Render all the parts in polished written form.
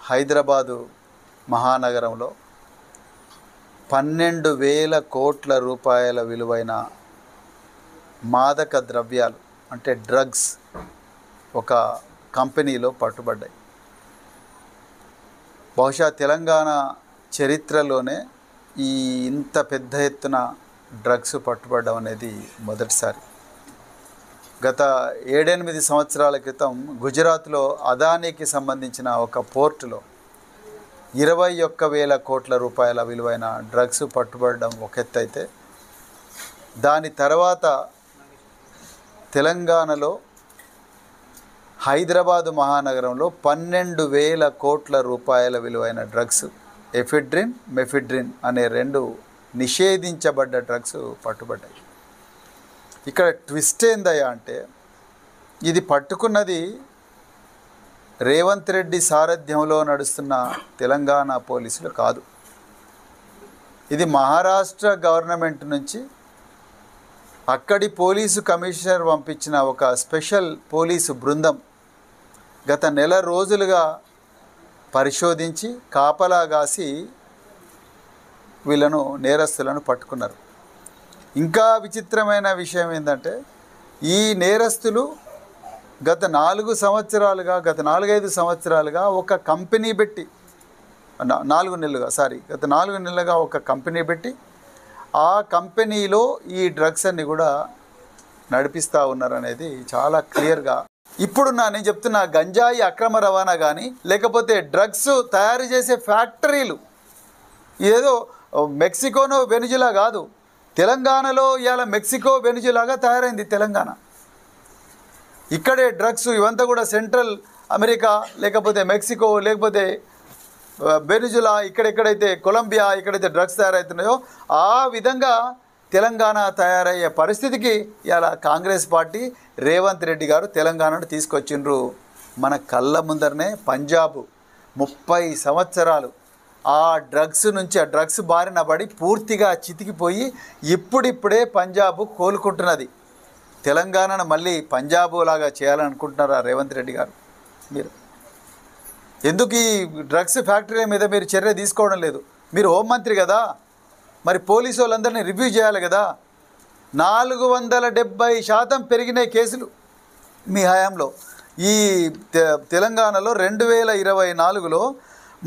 హైదరాబాదు మహానగరంలో 12,000 కోట్ల రూపాయల విలువైన మాదక ద్రవ్యాలు అంటే డ్రగ్స్ ఒక కంపెనీలో పట్టుబడ్డాయి. బహుశా తెలంగాణ చరిత్రలోనే ఇంత పెద్ద ఎత్తున డ్రగ్స్ పట్టుబడడం అనేది మొదటిసారి. గత 7-8 సంవత్సరాల క్రితం గుజరాత్లో అదానీకి సంబంధించిన ఒక పోర్టులో 21,000 కోట్ల రూపాయల విలువైన డ్రగ్స్ పట్టుబడడం ఒక ఎత్తు అయితే, దాని తర్వాత తెలంగాణలో హైదరాబాదు మహానగరంలో 12,000 కోట్ల రూపాయల విలువైన డ్రగ్స్ ఎఫిడ్రిన్, మెఫిడ్రిన్ అనే 2 నిషేధించబడ్డ డ్రగ్స్ పట్టుబడ్డాయి. ఇక్కడ ట్విస్ట్ ఏందయ్యా అంటే, ఇది పట్టుకున్నది రేవంత్ రెడ్డి సారథ్యంలో నడుస్తున్న తెలంగాణ పోలీసులు కాదు. ఇది మహారాష్ట్ర గవర్నమెంట్ నుంచి అక్కడి పోలీసు కమిషనర్ పంపించిన ఒక స్పెషల్ పోలీసు బృందం గత నెల రోజులుగా పరిశోధించి కాపలా కాసి వీళ్ళను నేరస్తులను పట్టుకున్నారు. ఇంకా విచిత్రమైన విషయం ఏంటంటే, ఈ నేరస్తులు గత 4 సంవత్సరాలుగా గత 4-5 సంవత్సరాలుగా ఒక కంపెనీ పెట్టి 4 నెలలుగా ఒక కంపెనీ పెట్టి ఆ కంపెనీలో ఈ డ్రగ్స్ అన్ని కూడా నడిపిస్తూ ఉన్నారనేది చాలా క్లియర్గా. ఇప్పుడు నేను చెప్తున్న గంజాయి అక్రమ రవాణా కానీ, లేకపోతే డ్రగ్స్ తయారు చేసే ఫ్యాక్టరీలు ఏదో మెక్సికోనో వెనుజులా కాదు, తెలంగాణలో ఇవాళ మెక్సికో వెనుజులాగా తయారైంది తెలంగాణ. ఇక్కడే డ్రగ్స్ ఇవంతా కూడా సెంట్రల్ అమెరికా, లేకపోతే మెక్సికో, లేకపోతే వెనుజులా, ఇక్కడెక్కడైతే కొలంబియా, ఎక్కడైతే డ్రగ్స్ తయారవుతున్నాయో ఆ విధంగా తెలంగాణ తయారయ్యే పరిస్థితికి ఇలా కాంగ్రెస్ పార్టీ రేవంత్ రెడ్డి గారు తెలంగాణను తీసుకొచ్చిండ్రు. మన కళ్ళ ముందరనే పంజాబ్ 30 సంవత్సరాలు ఆ డ్రగ్స్ బారిన పడి పూర్తిగా చితికిపోయి ఇప్పుడిప్పుడే పంజాబ్ కోలుకుంటున్నది. తెలంగాణను మళ్ళీ పంజాబ్ లాగా చేయాలనుకుంటున్నారా రేవంత్ రెడ్డి గారు? మీరు ఎందుకు ఈ డ్రగ్స్ ఫ్యాక్టరీల మీద మీరు చర్య తీసుకోవడం లేదు? మీరు హోంమంత్రి కదా, మరి పోలీసు వాళ్ళందరినీ రివ్యూ చేయాలి కదా. 470% పెరిగినాయి కేసులు మీ హయాంలో. ఈ తెలంగాణలో 2024లో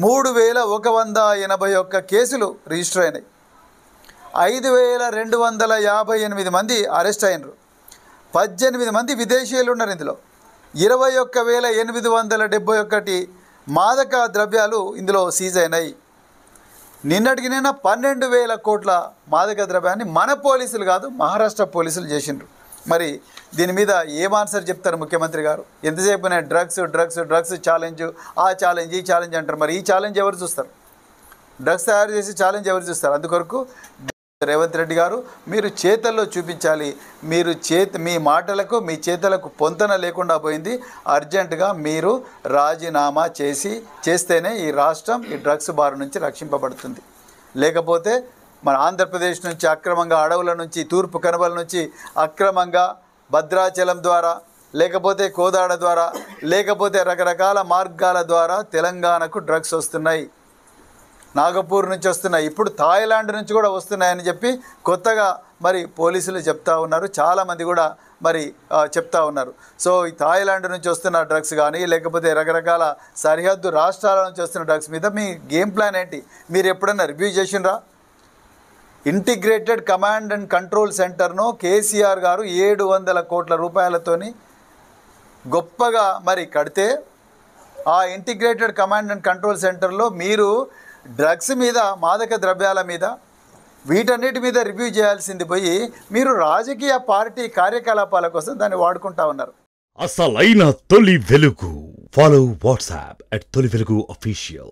3,181 కేసులు రిజిస్టర్ అయినాయి. 5,258 మంది అరెస్ట్ అయినరు. 18 మంది విదేశీయులు ఉన్నారు. ఇందులో 21,871 మాదక ద్రవ్యాలు ఇందులో సీజ్ అయినాయి. నిన్నటికి నిన్న 12,000 కోట్ల మాదక ద్రవ్యాన్ని మన పోలీసులు కాదు, మహారాష్ట్ర పోలీసులు చేసిండ్రు. మరి దీని మీద ఏం ఆన్సర్ చెప్తారు ముఖ్యమంత్రి గారు? ఎంతసేపు నేను డ్రగ్స్ ఛాలెంజ్, ఆ ఛాలెంజ్, ఈ ఛాలెంజ్ అంటారు. మరి ఈ ఛాలెంజ్ ఎవరు చూస్తారు? డ్రగ్స్ తయారు చేసి ఛాలెంజ్ ఎవరు చూస్తారు? అందుకొరకు రేవంత్ రెడ్డి గారు మీరు చేతల్లో చూపించాలి. మీ మాటలకు మీ చేతలకు పొంతన లేకుండా పోయింది. అర్జెంటుగా మీరు రాజీనామా చేస్తేనే ఈ రాష్ట్రం ఈ డ్రగ్స్ బారి నుంచి రక్షింపబడుతుంది. లేకపోతే మన ఆంధ్రప్రదేశ్ నుంచి అక్రమంగా అడవుల నుంచి, తూర్పు కనుమల నుంచి అక్రమంగా భద్రాచలం ద్వారా, లేకపోతే కోదాడ ద్వారా, లేకపోతే రకరకాల మార్గాల ద్వారా తెలంగాణకు డ్రగ్స్ వస్తున్నాయి. నాగపూర్ నుంచి వస్తున్నాయి, ఇప్పుడు థాయిలాండ్ నుంచి కూడా వస్తున్నాయని చెప్పి కొత్తగా మరి పోలీసులు చెప్తా ఉన్నారు. చాలామంది కూడా మరి చెప్తా ఉన్నారు. సో ఈ థాయిలాండ్ నుంచి వస్తున్న డ్రగ్స్ కానీ, లేకపోతే రకరకాల సరిహద్దు రాష్ట్రాల నుంచి వస్తున్న డ్రగ్స్ మీద మీ గేమ్ ప్లాన్ ఏంటి? మీరు ఎప్పుడన్నా రివ్యూ చేసిండ్రా? ఇంటిగ్రేటెడ్ కమాండ్ అండ్ కంట్రోల్ సెంటర్ను కేసీఆర్ గారు 700 కోట్ల రూపాయలతోని గొప్పగా మరి కడితే, ఆ ఇంటిగ్రేటెడ్ కమాండ్ అండ్ కంట్రోల్ సెంటర్లో మీరు డ్రగ్స్ మీద, మాదక ద్రవ్యాల మీద, వీటన్నిటి మీద రివ్యూ చేయాల్సింది పోయి మీరు రాజకీయ పార్టీ కార్యకలాపాల కోసం దాన్ని వాడుకుంటా ఉన్నారు. అసలైన తొలి వెలుగు. ఫాలో వాట్సాప్ @తొలి వెలుగు official.